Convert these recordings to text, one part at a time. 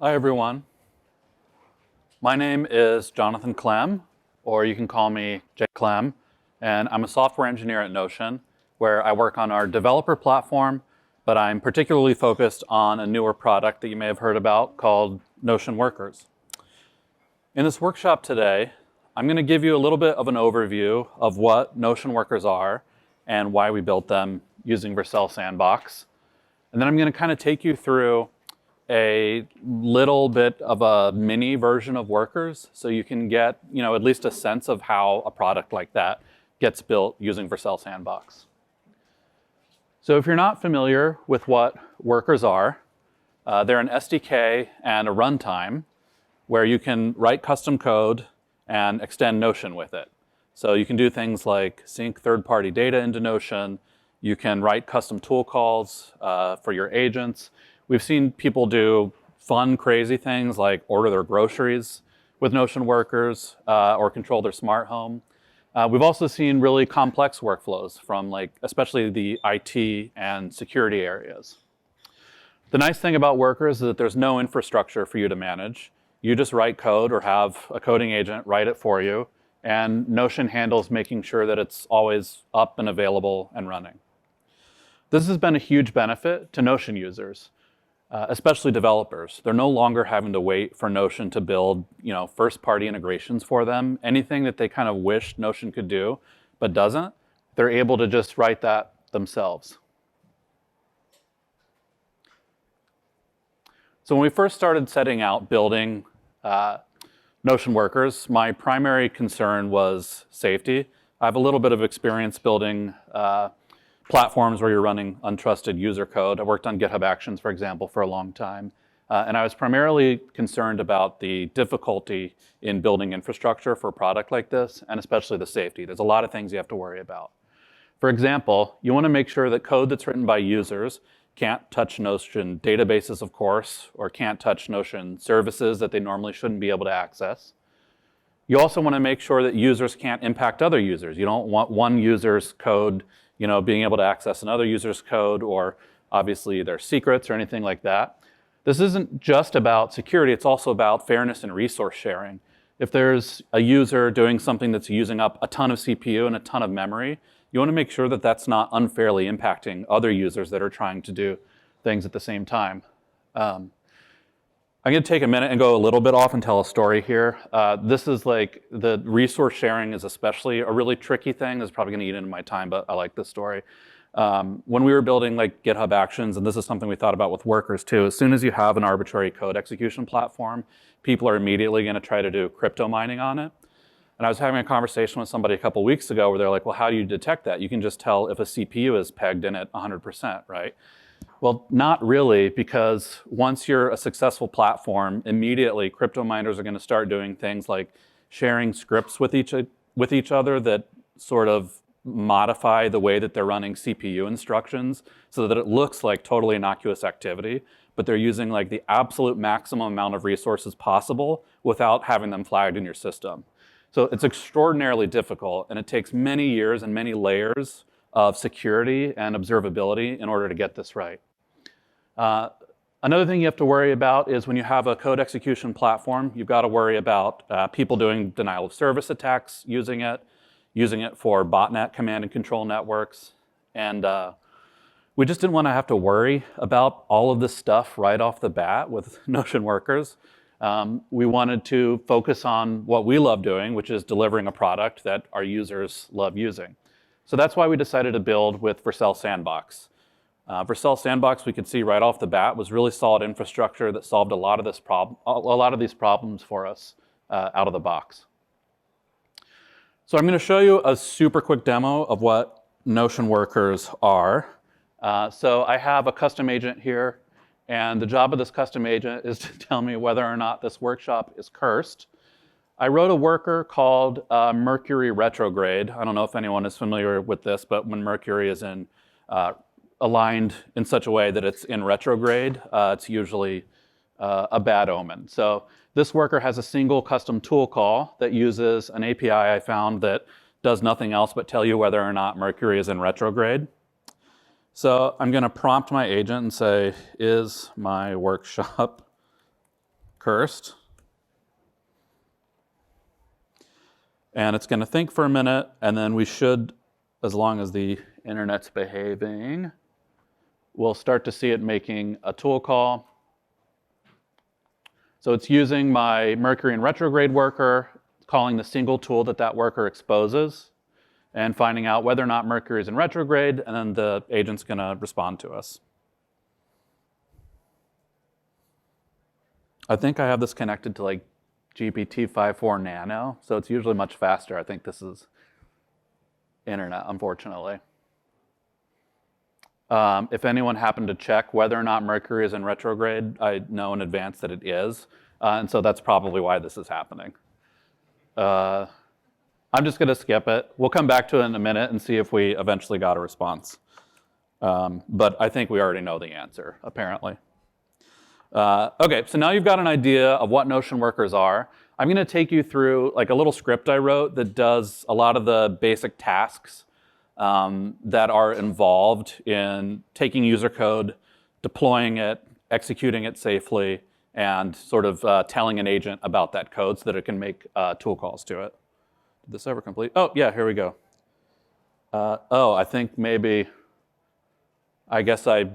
Hi, everyone. My name is Jonathan Clem, or you can call me J. Clem, and I'm a software engineer at Notion, where I work on our developer platform, but I'm particularly focused on a newer product that you may have heard about called Notion Workers. In this workshop today, I'm going to give you a little bit of an overview of what Notion Workers are and why we built them using Vercel Sandbox. And then I'm going to kind of take you through a little bit of a mini version of Workers so you can get, at least a sense of how a product like that gets built using Vercel Sandbox. So if you're not familiar with what Workers are, they're an SDK and a runtime where you can write custom code and extend Notion with it. So you can do things like sync third-party data into Notion. You can write custom tool calls for your agents. We've seen people do fun, crazy things like order their groceries with Notion Workers or control their smart home. We've also seen really complex workflows from especially the IT and security areas. The nice thing about Workers is that there's no infrastructure for you to manage. You just write code or have a coding agent write it for you, and Notion handles making sure that it's always up and available and running. This has been a huge benefit to Notion users. Especially developers. They're no longer having to wait for Notion to build, first-party integrations for them. Anything that they kind of wish Notion could do, but doesn't, they're able to just write that themselves. So when we first started setting out building Notion Workers, my primary concern was safety. I have a little bit of experience building platforms where you're running untrusted user code. I worked on GitHub Actions, for example, for a long time. And I was primarily concerned about the difficulty in building infrastructure for a product like this, and especially the safety. There's a lot of things you have to worry about. For example, you want to make sure that code that's written by users can't touch Notion databases, of course, or can't touch Notion services that they normally shouldn't be able to access. You also want to make sure that users can't impact other users. You don't want one user's code being able to access another user's code, or obviously their secrets or anything like that. This isn't just about security, it's also about fairness and resource sharing. If there's a user doing something that's using up a ton of CPU and a ton of memory, you want to make sure that that's not unfairly impacting other users that are trying to do things at the same time. I'm going to take a minute and go a little bit off and tell a story here. This is the resource sharing is especially a really tricky thing. It's probably going to eat into my time, but I like this story. When we were building GitHub Actions, and this is something we thought about with Workers too, as soon as you have an arbitrary code execution platform, people are immediately going to try to do crypto mining on it. And I was having a conversation with somebody a couple weeks ago where they're like, well, how do you detect that? You can just tell if a CPU is pegged in at 100%, right? Well, not really, because once you're a successful platform, immediately crypto miners are going to start doing things like sharing scripts with each other that sort of modify the way that they're running CPU instructions so that it looks like totally innocuous activity, but they're using the absolute maximum amount of resources possible without having them flagged in your system. So it's extraordinarily difficult, and it takes many years and many layers of security and observability in order to get this right. Another thing you have to worry about is when you have a code execution platform, you've got to worry about people doing denial of service attacks using it for botnet command and control networks. And we just didn't want to have to worry about all of this stuff right off the bat with Notion Workers. We wanted to focus on what we love doing, which is delivering a product that our users love using. So that's why we decided to build with Vercel Sandbox. Vercel Sandbox, we could see right off the bat, was really solid infrastructure that solved a lot of these problems for us out of the box. So I'm going to show you a super quick demo of what Notion Workers are. So I have a custom agent here, and the job of this custom agent is to tell me whether or not this workshop is cursed. I wrote a worker called Mercury retrograde. I don't know if anyone is familiar with this, but when Mercury is aligned in such a way that it's in retrograde, it's usually a bad omen. So this worker has a single custom tool call that uses an API I found that does nothing else but tell you whether or not Mercury is in retrograde. So I'm going to prompt my agent and say, is my workshop cursed. And it's going to think for a minute, and then we should, as long as the internet's behaving, we'll start to see it making a tool call. So it's using my Mercury in retrograde worker, calling the single tool that that worker exposes, and finding out whether or not Mercury is in retrograde, and then the agent's going to respond to us. I think I have this connected to like GPT-5.4 Nano, so it's usually much faster. I think this is internet, unfortunately. If anyone happened to check whether or not Mercury is in retrograde, I know in advance that it is, and so that's probably why this is happening. I'm just going to skip it. We'll come back to it in a minute and see if we eventually got a response. But I think we already know the answer, apparently. Okay, so now you've got an idea of what Notion workers are. I'm going to take you through like a little script I wrote that does a lot of the basic tasks that are involved in taking user code, deploying it, executing it safely, and sort of telling an agent about that code so that it can make tool calls to it. Did this ever complete? Oh, yeah, here we go. I think maybe, I guess I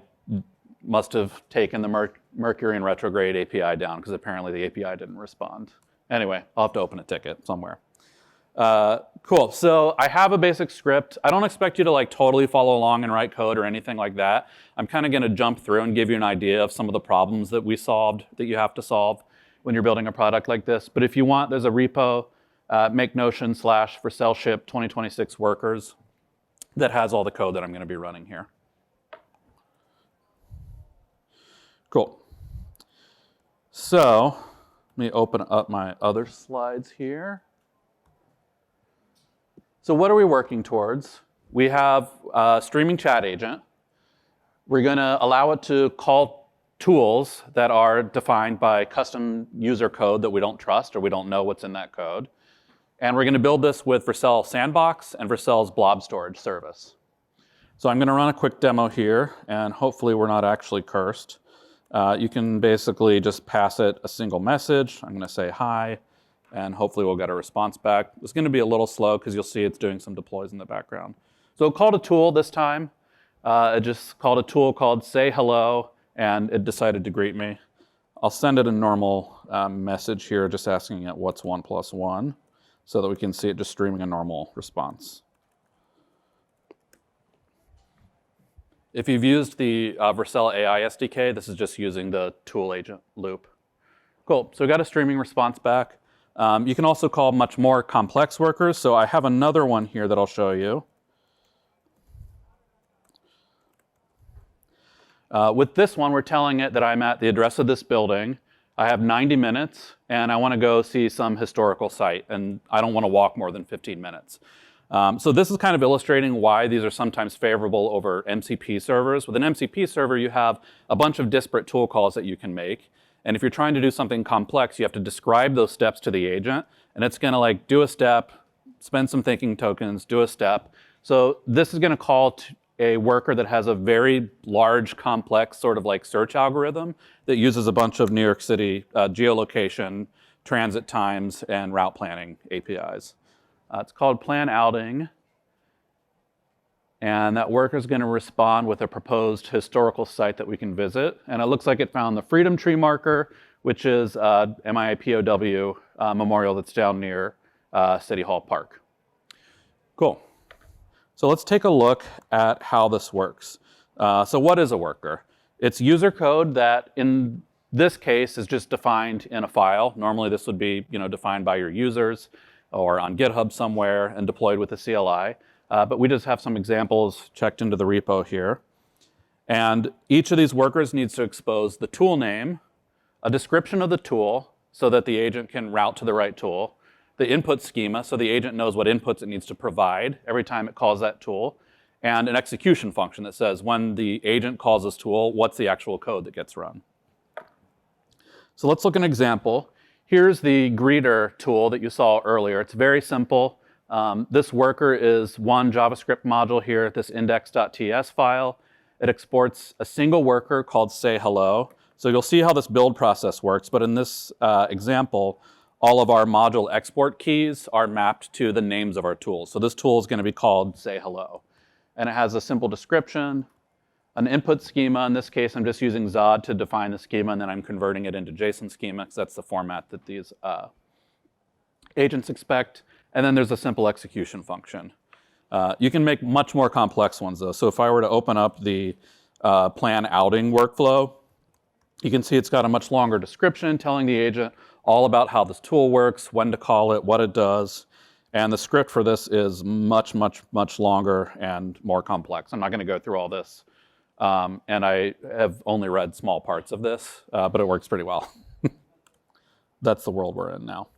must have taken the Mercury in retrograde API down because apparently the API didn't respond. Anyway, I'll have to open a ticket somewhere. Cool, so I have a basic script. I don't expect you to like totally follow along and write code or anything like that. I'm kind of going to jump through and give you an idea of some of the problems that we solved that you have to solve when you're building a product like this. But if you want, there's a repo, make Notion / Vercel Ship 2026 workers that has all the code that I'm going to be running here. Cool. So let me open up my other slides here. So what are we working towards? We have a streaming chat agent. We're going to allow it to call tools that are defined by custom user code that we don't trust or we don't know what's in that code. And we're going to build this with Vercel Sandbox and Vercel's Blob storage service. So I'm going to run a quick demo here, and hopefully we're not actually cursed. You can basically just pass it a single message. I'm going to say hi, and hopefully we'll get a response back. It's going to be a little slow because you'll see it's doing some deploys in the background. So it called a tool this time. It just called a tool called say hello, and it decided to greet me. I'll send it a normal message here, just asking it what's 1 + 1, so that we can see it just streaming a normal response. If you've used the Vercel AI SDK, this is just using the tool agent loop. Cool, so we got a streaming response back. You can also call much more complex workers. So I have another one here that I'll show you. With this one, we're telling it that I'm at the address of this building. I have 90 minutes, and I want to go see some historical site, and I don't want to walk more than 15 minutes. So this is kind of illustrating why these are sometimes favorable over MCP servers. With an MCP server, you have a bunch of disparate tool calls that you can make. And if you're trying to do something complex, you have to describe those steps to the agent. And it's going to like do a step, spend some thinking tokens, do a step. So this is going to call a worker that has a very large, complex sort of like search algorithm that uses a bunch of New York City geolocation, transit times, and route planning APIs. It's called plan outing, and that worker is going to respond with a proposed historical site that we can visit. And it looks like it found the Freedom Tree marker, which is MIA-POW memorial that's down near City Hall Park. Cool. So let's take a look at how this works. So what is a worker? It's user code that in this case is just defined in a file. Normally this would be defined by your users or on GitHub somewhere and deployed with a CLI. But we just have some examples checked into the repo here. And each of these workers needs to expose the tool name, a description of the tool so that the agent can route to the right tool, the input schema so the agent knows what inputs it needs to provide every time it calls that tool, and an execution function that says when the agent calls this tool, what's the actual code that gets run. So let's look at an example. Here's the greeter tool that you saw earlier. It's very simple. This worker is one JavaScript module here, this index.ts file. It exports a single worker called say hello So you'll see how this build process works, but in this example, all of our module export keys are mapped to the names of our tools. So this tool is going to be called Say Hello. And it has a simple description, an input schema. In this case, I'm just using Zod to define the schema, and then I'm converting it into JSON schema, because that's the format that these agents expect. And then there's a simple execution function. You can make much more complex ones, though. So if I were to open up the plan outing workflow, you can see it's got a much longer description telling the agent all about how this tool works, when to call it, what it does. And the script for this is much, much, much longer and more complex. I'm not going to go through all this. And I have only read small parts of this, but it works pretty well. That's the world we're in now.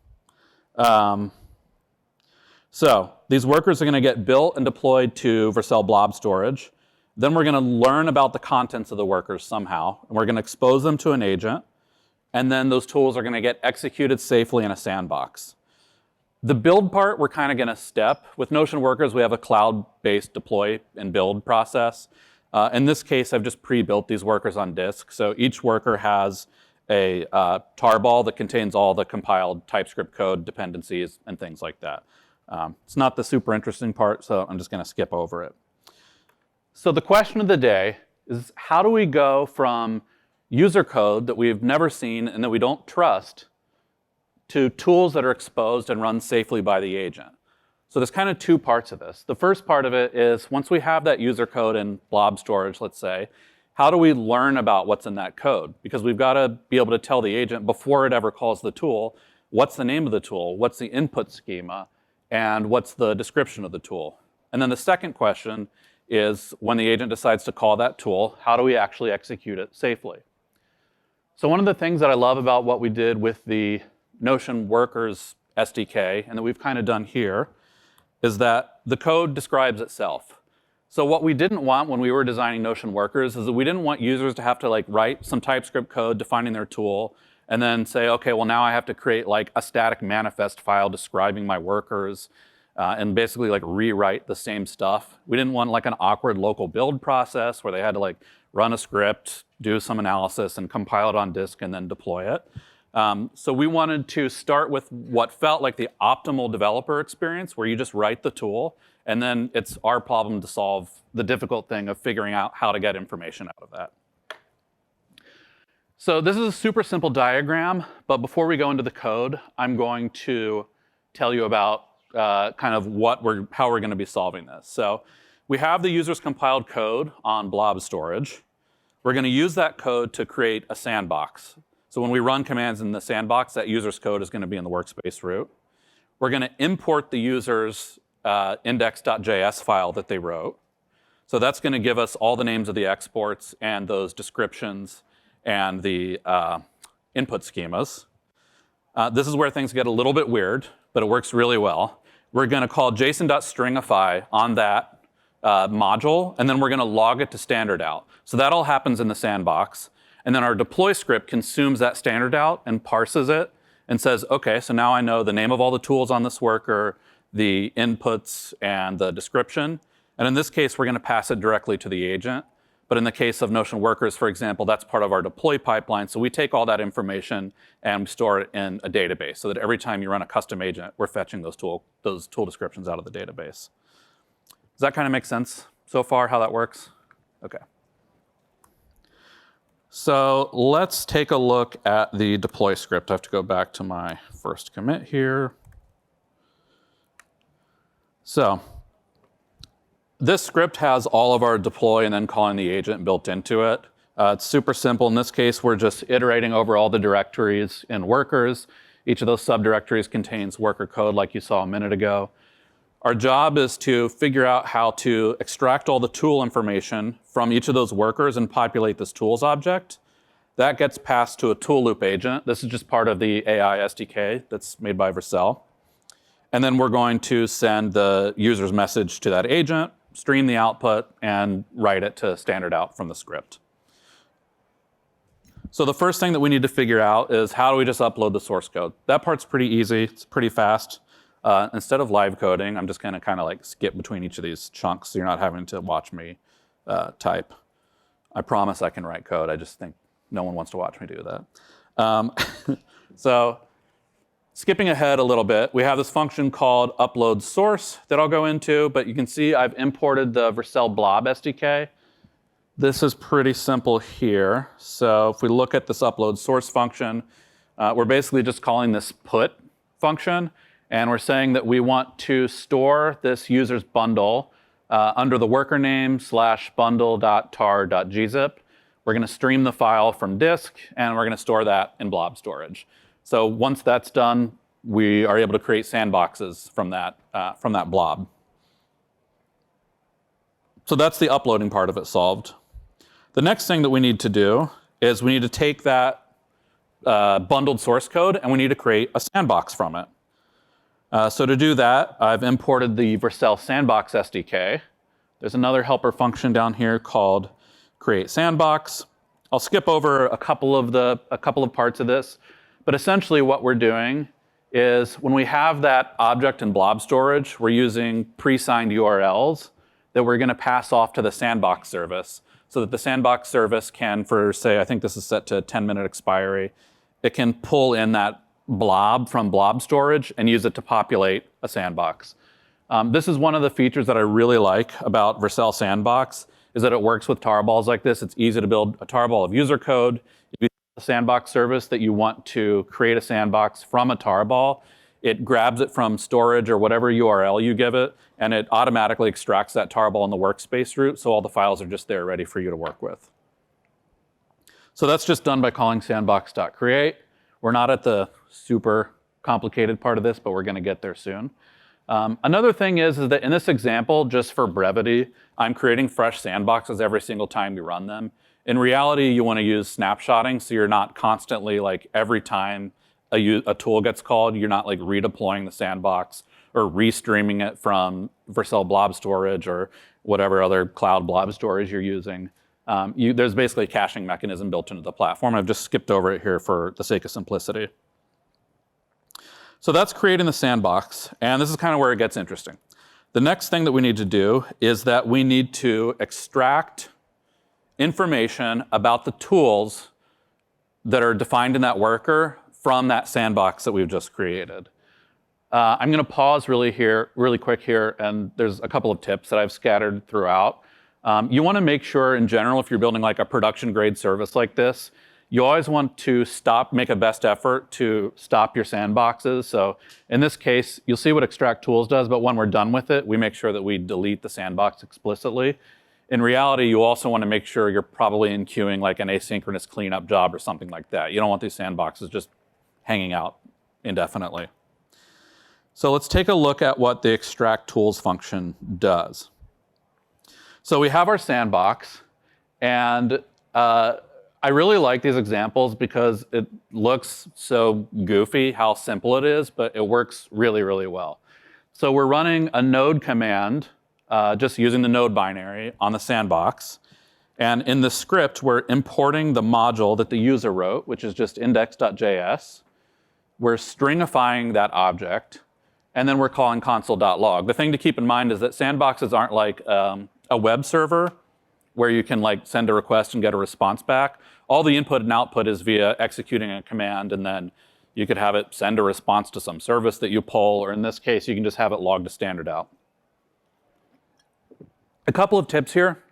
So these workers are going to get built and deployed to Vercel Blob storage. Then we're going to learn about the contents of the workers somehow, and we're going to expose them to an agent. And then those tools are going to get executed safely in a sandbox. The build part, we're kind of going to step. With Notion workers, we have a cloud-based deploy and build process. In this case, I've just pre-built these workers on disk. So each worker has a tarball that contains all the compiled TypeScript code, dependencies, and things like that. It's not the super interesting part, so I'm just going to skip over it. So the question of the day is, how do we go from user code that we've never seen and that we don't trust to tools that are exposed and run safely by the agent? So there's kind of two parts of this. The first part of it is, once we have that user code in blob storage, let's say, how do we learn about what's in that code? Because we've got to be able to tell the agent before it ever calls the tool, what's the name of the tool, what's the input schema, and what's the description of the tool. And then the second question is, when the agent decides to call that tool, how do we actually execute it safely? So one of the things that I love about what we did with the Notion Workers SDK, and that we've kind of done here, is that the code describes itself. So what we didn't want when we were designing Notion Workers is that we didn't want users to have to write some TypeScript code defining their tool, and then say, okay, well now I have to create a static manifest file describing my workers, and basically rewrite the same stuff. We didn't want an awkward local build process where they had to run a script, do some analysis, and compile it on disk and then deploy it. So we wanted to start with what felt like the optimal developer experience, where you just write the tool, and then it's our problem to solve the difficult thing of figuring out how to get information out of that. So this is a super simple diagram, but before we go into the code, I'm going to tell you about kind of how we're going to be solving this. So we have the user's compiled code on blob storage. We're going to use that code to create a sandbox. So when we run commands in the sandbox, that user's code is going to be in the workspace root. We're going to import the user's index.js file that they wrote. So that's going to give us all the names of the exports and those descriptions and the input schemas. This is where things get a little bit weird, but it works really well. We're going to call json.stringify on that module, and then we're going to log it to standard out. So that all happens in the sandbox. And then our deploy script consumes that standard out and parses it and says, okay, so now I know the name of all the tools on this worker, the inputs, and the description. And in this case, we're going to pass it directly to the agent. But in the case of Notion Workers, for example, that's part of our deploy pipeline. So we take all that information and store it in a database so that every time you run a custom agent, we're fetching those tool descriptions out of the database. Does that kind of make sense so far, how that works? OK. So let's take a look at the deploy script. I have to go back to my first commit here. So this script has all of our deploy and then calling the agent built into it. It's super simple. In this case, we're just iterating over all the directories in workers. Each of those subdirectories contains worker code like you saw a minute ago. Our job is to figure out how to extract all the tool information from each of those workers and populate this tools object. That gets passed to a tool loop agent. This is just part of the AI SDK that's made by Vercel. And then we're going to send the user's message to that agent, stream the output, and write it to standard out from the script. So the first thing that we need to figure out is, how do we just upload the source code? That part's pretty easy. It's pretty fast. Instead of live coding, I'm just going to kind of skip between each of these chunks so you're not having to watch me type. I promise I can write code. I just think no one wants to watch me do that. So skipping ahead a little bit, we have this function called upload source that I'll go into, but you can see I've imported the Vercel Blob SDK. This is pretty simple here. So if we look at this upload source function, we're basically just calling this put function, and we're saying that we want to store this user's bundle under the worker name /bundle.tar.gzip. We're going to stream the file from disk, and we're going to store that in blob storage. So once that's done, we are able to create sandboxes from that blob. So that's the uploading part of it solved. The next thing that we need to do is we need to take that bundled source code, and we need to create a sandbox from it. So to do that, I've imported the Vercel Sandbox SDK. There's another helper function down here called create sandbox. I'll skip over a couple of parts of this, but essentially what we're doing is when we have that object in blob storage, we're using pre-signed URLs that we're going to pass off to the sandbox service, so that the sandbox service can, for say, I think this is set to 10-minute expiry, it can pull in that blob from blob storage and use it to populate a sandbox. This is one of the features that I really like about Vercel Sandbox, is that it works with tarballs like this. It's easy to build a tarball of user code. If you have a sandbox service that you want to create a sandbox from a tarball, it grabs it from storage or whatever URL you give it, and it automatically extracts that tarball in the workspace root, so all the files are just there ready for you to work with. So that's just done by calling sandbox.create. We're not at the super complicated part of this, but we're going to get there soon. Another thing is that in this example, just for brevity, I'm creating fresh sandboxes every single time you run them. In reality, you want to use snapshotting, so you're not constantly, like, every time a tool gets called, you're not like redeploying the sandbox or restreaming it from Vercel Blob storage or whatever other cloud blob storage you're using. There's basically a caching mechanism built into the platform. I've just skipped over it here for the sake of simplicity. So that's creating the sandbox, and this is kind of where it gets interesting. The next thing that we need to do is that we need to extract information about the tools that are defined in that worker from that sandbox that we've just created. I'm going to pause really quick here, and there's a couple of tips that I've scattered throughout. You want to make sure, in general, if you're building like a production-grade service like this, you always want to make a best effort to stop your sandboxes. So in this case, you'll see what extract tools does, but when we're done with it, we make sure that we delete the sandbox explicitly. In reality, you also want to make sure you're probably in queuing like an asynchronous cleanup job or something like that. You don't want these sandboxes just hanging out indefinitely. So let's take a look at what the extract tools function does. So we have our sandbox, and I really like these examples because it looks so goofy how simple it is, but it works really, really well. So we're running a node command, just using the node binary on the sandbox. And in the script, we're importing the module that the user wrote, which is just index.js. We're stringifying that object, and then we're calling console.log. The thing to keep in mind is that sandboxes aren't like a web server where you can like send a request and get a response back. All the input and output is via executing a command, and then you could have it send a response to some service that you pull, or in this case, you can just have it log to standard out. A couple of tips here.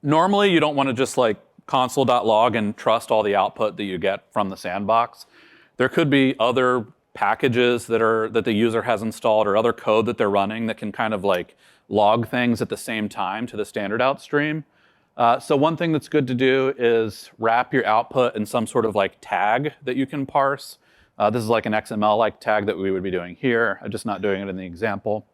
Normally, you don't want to just like console.log and trust all the output that you get from the sandbox. There could be other packages that the user has installed or other code that they're running that can kind of like log things at the same time to the standard out stream. So one thing that's good to do is wrap your output in some sort of like tag that you can parse. This is like an XML-like tag that we would be doing here. I'm just not doing it in the example.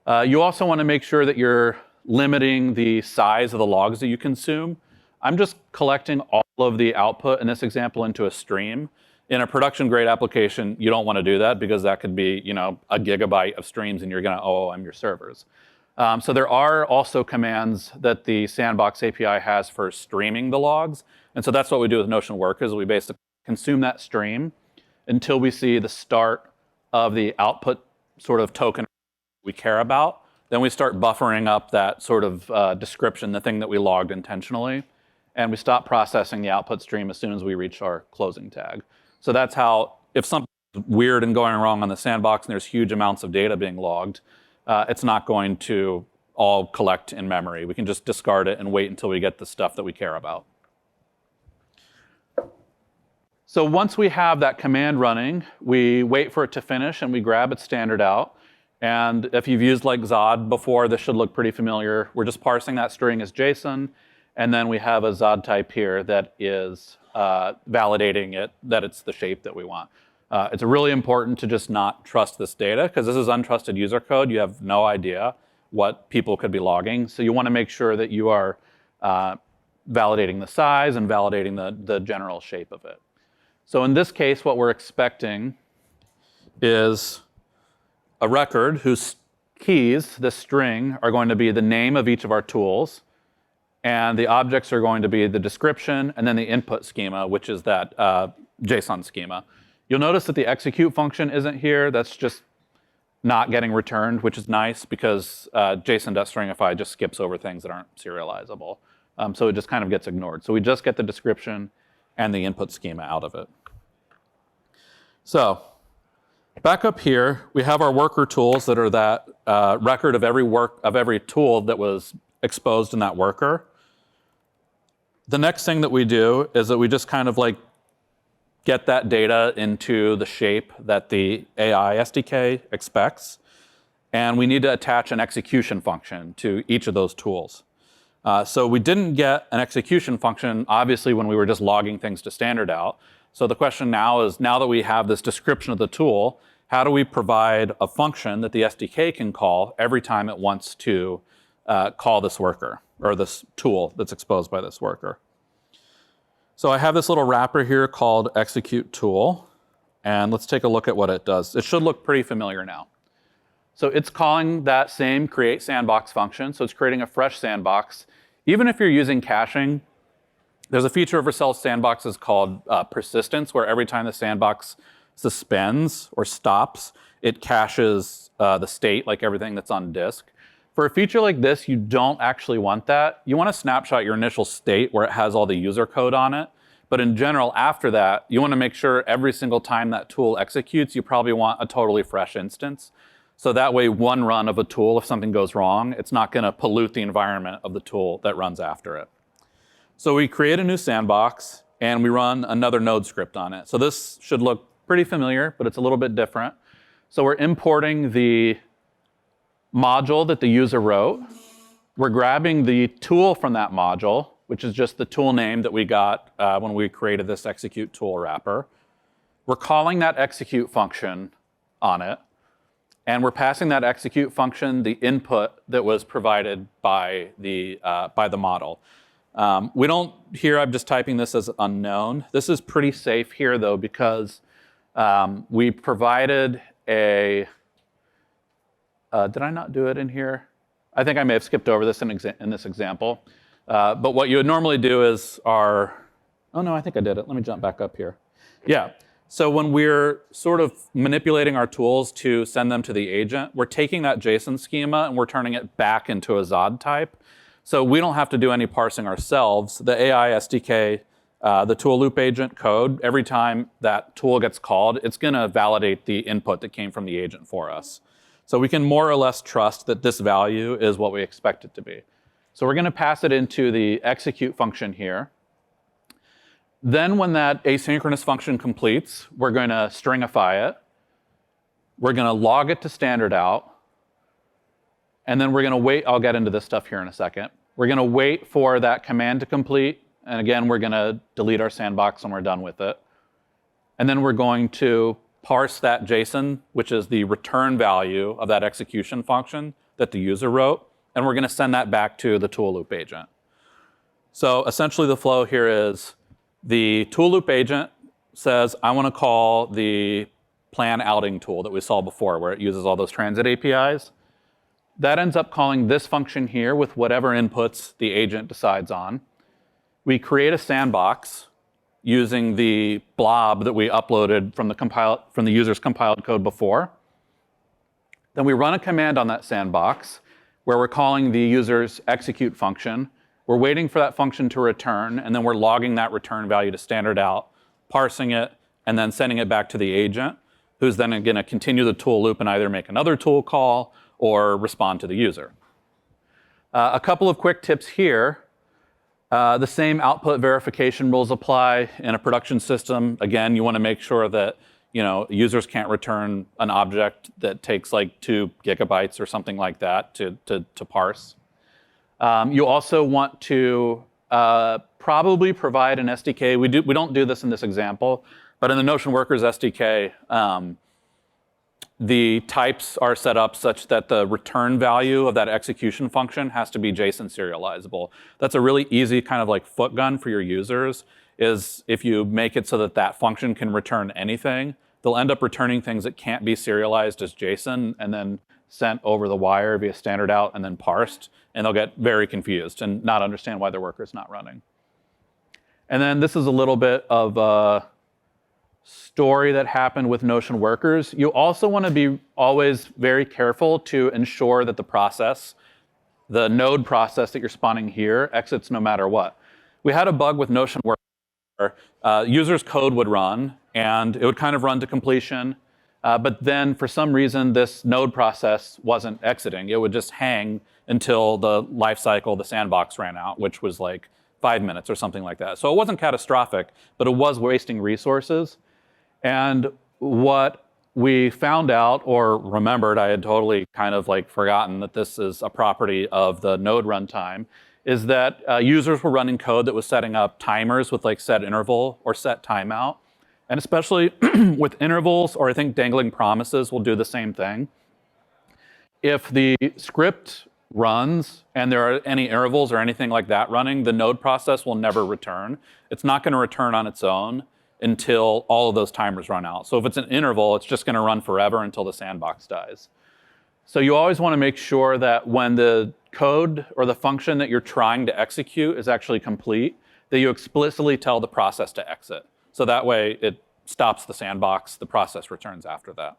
You also want to make sure that you're limiting the size of the logs that you consume. I'm just collecting all of the output in this example into a stream. In a production-grade application, you don't want to do that because that could be, a gigabyte of streams, and you're going to OOM your servers. So there are also commands that the Sandbox API has for streaming the logs. And so that's what we do with Notion Workers. We basically consume that stream until we see the start of the output sort of token we care about. Then we start buffering up that sort of description, the thing that we logged intentionally. and we stop processing the output stream as soon as we reach our closing tag. So that's how, if something's weird and going wrong on the sandbox and there's huge amounts of data being logged, it's not going to all collect in memory. We can just discard it and wait until we get the stuff that we care about. So once we have that command running, we wait for it to finish and we grab its standard out. And if you've used like Zod before, this should look pretty familiar. We're just parsing that string as JSON, and then we have a Zod type here that is validating it, that it's the shape that we want. It's really important to just not trust this data, because this is untrusted user code. You have no idea what people could be logging. So you want to make sure that you are validating the size and validating the general shape of it. So in this case, what we're expecting is a record whose keys, this string, are going to be the name of each of our tools, and the objects are going to be the description and then the input schema, which is that JSON schema. You'll notice that the execute function isn't here. That's just not getting returned, which is nice because JSON.stringify just skips over things that aren't serializable. So it just kind of gets ignored. So we just get the description and the input schema out of it. So back up here, we have our worker tools that are that record of every tool that was exposed in that worker. The next thing that we do is that we just kind of like get that data into the shape that the AI SDK expects, and we need to attach an execution function to each of those tools. So we didn't get an execution function, obviously, when we were just logging things to standard out. So the question now is, now that we have this description of the tool, how do we provide a function that the SDK can call every time it wants to call this worker, or this tool that's exposed by this worker? So I have this little wrapper here called execute tool, and let's take a look at what it does. It should look pretty familiar now. So it's calling that same create sandbox function, so it's creating a fresh sandbox. Even if you're using caching, there's a feature of Vercel Sandboxes called persistence, where every time the sandbox suspends or stops, it caches the state, like everything that's on disk. For a feature like this, you don't actually want that. You want to snapshot your initial state where it has all the user code on it. But in general, after that, you want to make sure every single time that tool executes, you probably want a totally fresh instance. So that way, one run of a tool, if something goes wrong, it's not going to pollute the environment of the tool that runs after it. So we create a new sandbox, and we run another node script on it. So this should look pretty familiar, but it's a little bit different. So we're importing the module that the user wrote. We're grabbing the tool from that module, which is just the tool name that we got when we created this execute tool wrapper. We're calling that execute function on it, and we're passing that execute function the input that was provided by the model. We don't, here I'm just typing this as unknown. This is pretty safe here though, because we provided a, did I not do it in here? I think I may have skipped over this in this example. But what you would normally do is oh no, I think I did it. Let me jump back up here. Yeah, so when we're sort of manipulating our tools to send them to the agent, we're taking that JSON schema and we're turning it back into a Zod type. So we don't have to do any parsing ourselves. The AI SDK, the tool loop agent code, every time that tool gets called, it's going to validate the input that came from the agent for us. So we can more or less trust that this value is what we expect it to be. So we're going to pass it into the execute function here. Then when that asynchronous function completes, we're going to stringify it. We're going to log it to standard out. And then we're going to wait. I'll get into this stuff here in a second. We're going to wait for that command to complete. And again, we're going to delete our sandbox when we're done with it. And then we're going to parse that JSON, which is the return value of that execution function that the user wrote. And we're going to send that back to the tool loop agent. So essentially the flow here is the tool loop agent says, I want to call the plan outing tool that we saw before, where it uses all those transit APIs. That ends up calling this function here with whatever inputs the agent decides on. We create a sandbox using the blob that we uploaded from the user's compiled code before. Then we run a command on that sandbox where we're calling the user's execute function, We're waiting for that function to return, and then we're logging that return value to standard out, parsing it, and then sending it back to the agent, who's then going to continue the tool loop and either make another tool call or respond to the user. A couple of quick tips here. The same output verification rules apply in a production system. Again, you want to make sure that users can't return an object that takes like 2 gigabytes or something like that to parse. You also want to probably provide an SDK. We don't do this in this example, but in the Notion Workers SDK, the types are set up such that the return value of that execution function has to be JSON serializable. That's a really easy kind of like foot gun for your users, is if you make it so that that function can return anything, they'll end up returning things that can't be serialized as JSON and then sent over the wire via standard out and then parsed, and they'll get very confused and not understand why their worker's not running. And then this is a little bit of a story that happened with Notion Workers. You also want to be always very careful to ensure that the process, the node process that you're spawning here, exits no matter what. We had a bug with Notion Workers where users' code would run, and it would kind of run to completion, but then for some reason this node process wasn't exiting. It would just hang until the lifecycle, the sandbox ran out, which was like 5 minutes or something like that. So it wasn't catastrophic, but it was wasting resources. And what we found out, or remembered, I had totally kind of like forgotten that this is a property of the node runtime, is that users were running code that was setting up timers with like set interval or set timeout. And especially with intervals, or I think dangling promises will do the same thing. If the script runs and there are any intervals or anything like that running, the node process will never return. It's not going to return on its own until all of those timers run out. So if it's an interval, it's just going to run forever until the sandbox dies. So you always want to make sure that when the code or the function that you're trying to execute is actually complete, that you explicitly tell the process to exit. So that way it stops the sandbox, the process returns after that.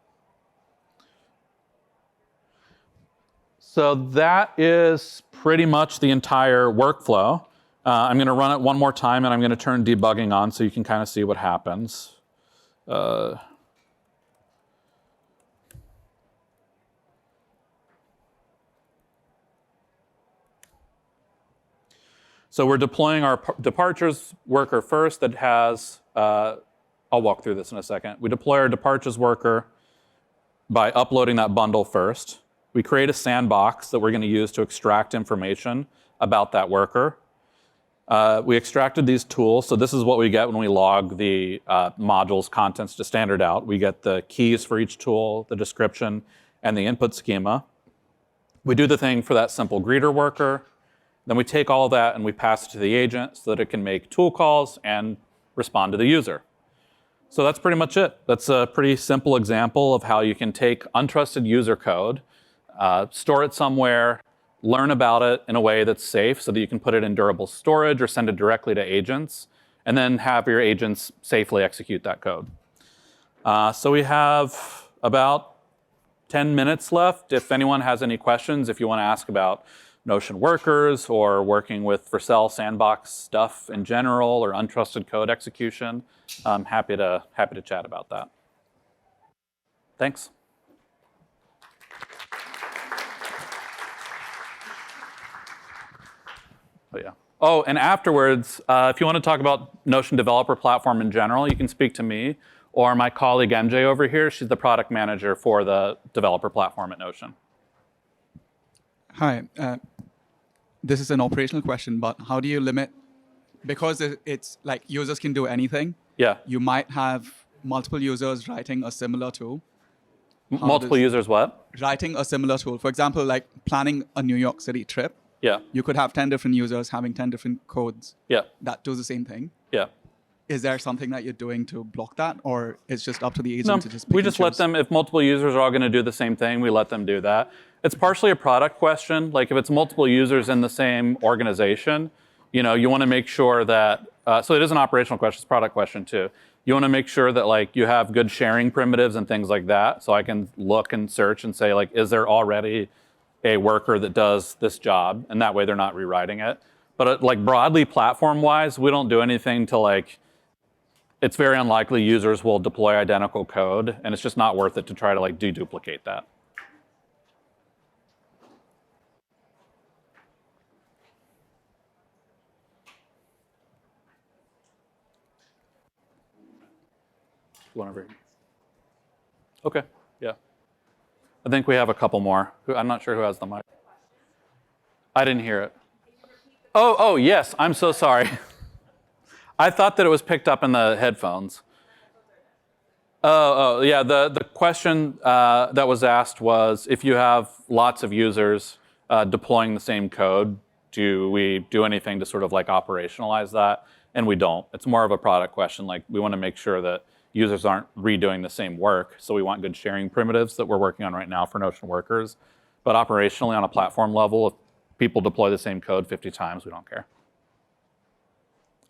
So that is pretty much the entire workflow. I'm going to run it one more time, and I'm going to turn debugging on so you can kind of see what happens. So we're deploying our departures worker first that has, I'll walk through this in a second. We deploy our departures worker by uploading that bundle first. We create a sandbox that we're going to use to extract information about that worker. We extracted these tools, so this is what we get when we log the module's contents to standard out. We get the keys for each tool, the description, and the input schema. We do the thing for that simple greeter worker. Then we take all of that and we pass it to the agent so that it can make tool calls and respond to the user. So that's pretty much it. That's a pretty simple example of how you can take untrusted user code, store it somewhere, learn about it in a way that's safe so that you can put it in durable storage or send it directly to agents, and then have your agents safely execute that code. So we have about 10 minutes left. If anyone has any questions, if you want to ask about Notion Workers or working with Vercel Sandbox stuff in general or untrusted code execution, I'm happy to chat about that. Thanks. Oh, yeah. Oh, and afterwards, if you want to talk about Notion Developer Platform in general, you can speak to me or my colleague MJ over here. She's the product manager for the developer platform at Notion. Hi. This is an operational question, but how do you limit, because it's like users can do anything. Yeah. You might have multiple users writing a similar tool. Multiple users what? Writing a similar tool. For example, like planning a New York City trip. Yeah. You could have 10 different users having 10 different codes that do the same thing. Yeah. Is there something that you're doing to block that, or it's just up to the agent to just pick we just let them, if multiple users are all going to do the same thing, we let them do that. It's partially a product question. Like if it's multiple users in the same organization, you want to make sure that, so it is an operational question, it's a product question too. You want to make sure that like you have good sharing primitives and things like that. So I can look and search and say like, is there already a worker that does this job? And that way they're not rewriting it. But like broadly platform-wise, we don't do anything to like, it's very unlikely users will deploy identical code, and it's just not worth it to try to like deduplicate that. One over here. Okay, yeah. I think we have a couple more. I'm not sure who has the mic. I didn't hear it. Oh, yes, I'm so sorry. I thought that it was picked up in the headphones. Oh, yeah, the question that was asked was, if you have lots of users deploying the same code, do we do anything to sort of like operationalize that? And we don't. It's more of a product question. Like, we want to make sure that users aren't redoing the same work, so we want good sharing primitives that we're working on right now for Notion workers. But operationally, on a platform level, if people deploy the same code 50 times, we don't care.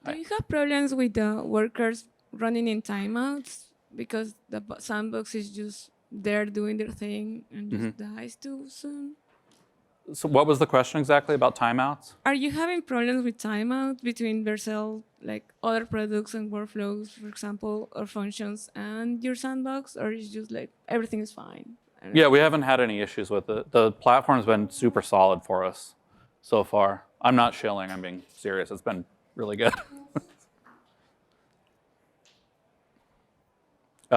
Do you have problems with the workers running in timeouts because the sandbox is just there doing their thing and just dies too soon? So what was the question exactly about timeouts? Are you having problems with timeout between Vercel, like other products and workflows, for example, or functions, and your sandbox, or is just like everything is fine? Yeah, we haven't had any issues with it. The platform's been super solid for us so far. I'm not shilling, I'm being serious. It's been really good.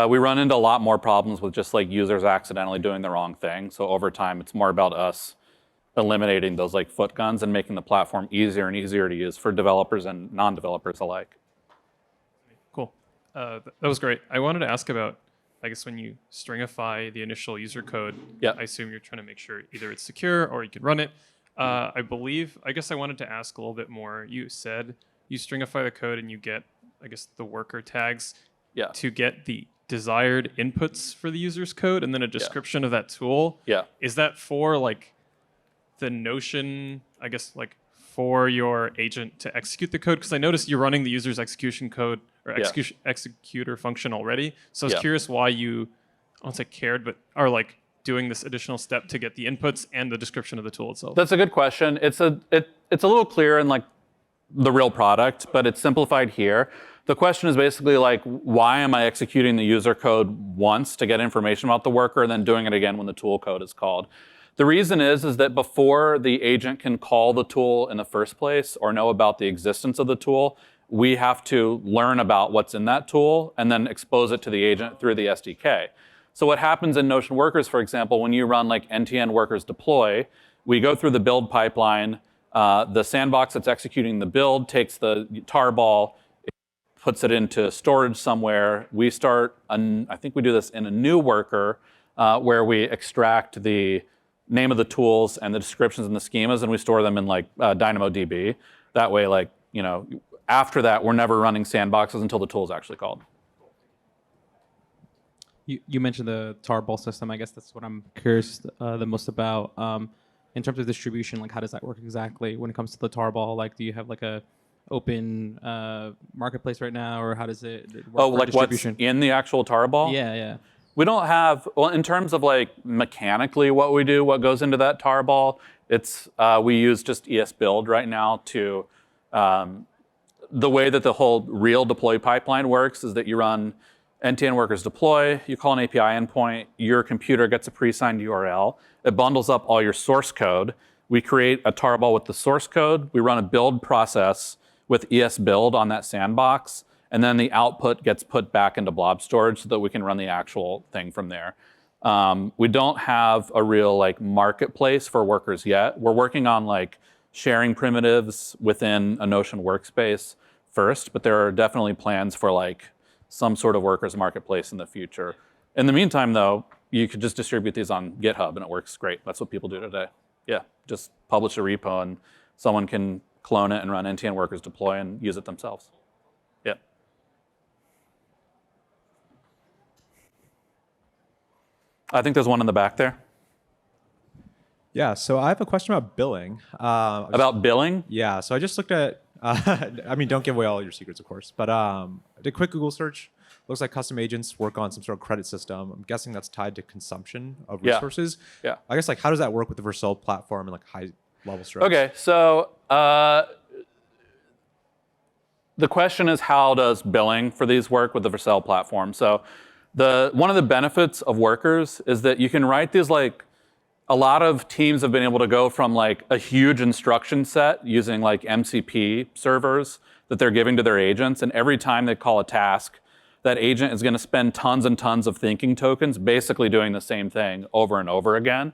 We run into a lot more problems with just like users accidentally doing the wrong thing. So over time, it's more about us eliminating those like foot guns and making the platform easier and easier to use for developers and non-developers alike. Cool. That was great. I wanted to ask about, I guess, when you stringify the initial user code, I assume you're trying to make sure either it's secure or you can run it. I guess I wanted to ask a little bit more. You said you stringify the code and you get, I guess, the worker tags to get the desired inputs for the user's code and then a description of that tool. Is that for like the Notion, I guess, like for your agent to execute the code? Because I noticed you're running the user's execution code or executor function already. So I was curious why you, I won't say cared, but are like doing this additional step to get the inputs and the description of the tool itself. That's a good question. It's a little clearer in like the real product, but it's simplified here. The question is basically like, why am I executing the user code once to get information about the worker and then doing it again when the tool code is called? The reason is that before the agent can call the tool in the first place or know about the existence of the tool, we have to learn about what's in that tool and then expose it to the agent through the SDK. So what happens in Notion Workers, for example, when you run like NTN workers deploy, we go through the build pipeline. The sandbox that's executing the build takes the tarball, puts it into storage somewhere. We start, I think we do this in a new worker where we extract the name of the tools and the descriptions and the schemas, and we store them in like DynamoDB. That way, like, you know, after that, we're never running sandboxes until the tool is actually called. You mentioned the tarball system. I guess that's what I'm curious the most about. In terms of distribution, like how does that work exactly when it comes to the tarball? Like, do you have like a open marketplace right now, or how does it work for like distribution? What's in the actual tarball? Yeah. We don't have, well, in terms of like mechanically what we do, what goes into that tarball, it's, we use just ES-build right now to, the way that the whole real deploy pipeline works is that you run NTN workers deploy, you call an API endpoint, your computer gets a pre-signed URL, it bundles up all your source code, we create a tarball with the source code, we run a build process with ES-build on that sandbox, and then the output gets put back into Blob storage so that we can run the actual thing from there. We don't have a real like marketplace for workers yet. We're working on like sharing primitives within a Notion workspace first, but there are definitely plans for like some sort of workers marketplace in the future. In the meantime though, you could just distribute these on GitHub and it works great. That's what people do today. Yeah, just publish a repo and someone can clone it and run NTN workers deploy and use it themselves. Yeah. I think there's one in the back there. Yeah, so I have a question about billing. About billing? Yeah, so I just looked at, I mean, don't give away all your secrets, of course, but I did a quick Google search. Looks like custom agents work on some sort of credit system. I'm guessing that's tied to consumption of resources. Yeah. I guess, like, how does that work with the Vercel platform and like high level structure? Okay, so the question is, how does billing for these work with the Vercel platform? So one of the benefits of workers is that you can write these like, a lot of teams have been able to go from like a huge instruction set using like MCP servers that they're giving to their agents. And every time they call a task, that agent is going to spend tons and tons of thinking tokens basically doing the same thing over and over again.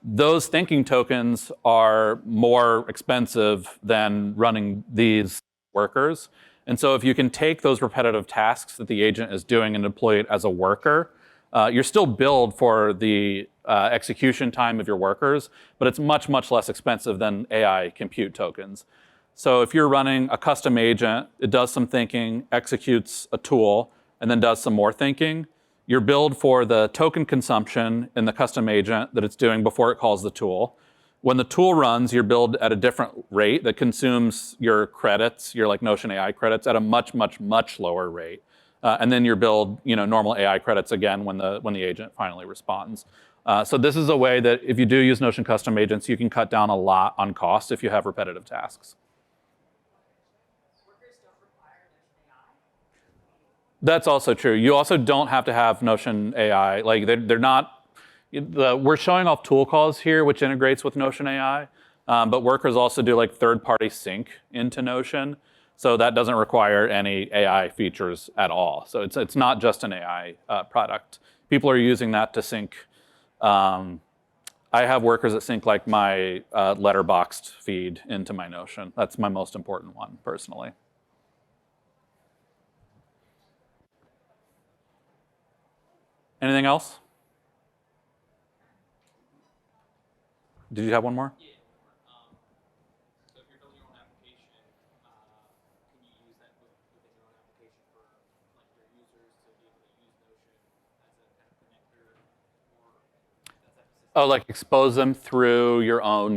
Those thinking tokens are more expensive than running these workers. And so if you can take those repetitive tasks that the agent is doing and deploy it as a worker, you're still billed for the execution time of your workers, but it's much, much less expensive than AI compute tokens. So if you're running a custom agent, it does some thinking, executes a tool, and then does some more thinking, you're billed for the token consumption in the custom agent that it's doing before it calls the tool. When the tool runs, you're billed at a different rate that consumes your credits, your like Notion AI credits, at a much, much, much lower rate. And then you're billed, normal AI credits again when the agent finally responds. So this is a way that if you do use Notion custom agents, you can cut down a lot on cost if you have repetitive tasks. That's also true. You also don't have to have Notion AI. Like they're not. We're showing off tool calls here, which integrates with Notion AI, but workers also do like third-party sync into Notion, so that doesn't require any AI features at all. So it's not just an AI product. People are using that to sync. I have workers that sync like my Letterboxd feed into my Notion. That's my most important one personally. Anything else? Did you have one more? Yeah. So if you're building your own application, can you use that within your own application for like your users to be able to use Notion as a kind of connector, or that's emphasis? Oh, like expose them through your own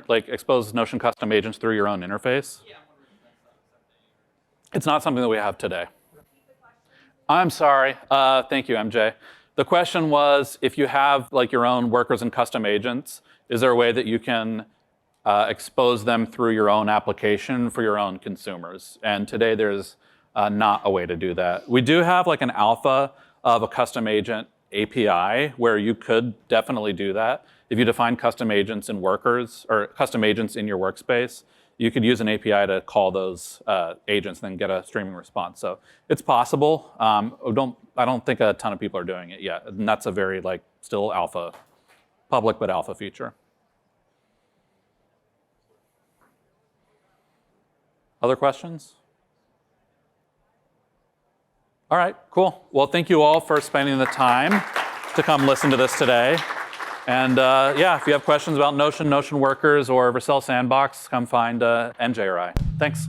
like expose Notion custom agents through your own interface? Yeah, I'm wondering if that's something. It's not something that we have today. I'm sorry. Thank you, MJ. The question was, if you have like your own workers and custom agents, is there a way that you can expose them through your own application for your own consumers? And today there's not a way to do that. We do have like an alpha of a custom agent API where you could definitely do that. If you define custom agents in workers or custom agents in your workspace, you could use an API to call those agents and then get a streaming response. So it's possible. I don't think a ton of people are doing it yet. And that's a very like still alpha, public but alpha feature. Other questions? All right, cool. Well, thank you all for spending the time to come listen to this today. And yeah, if you have questions about Notion, Notion workers, or Vercel Sandbox, come find NJ or I. Thanks.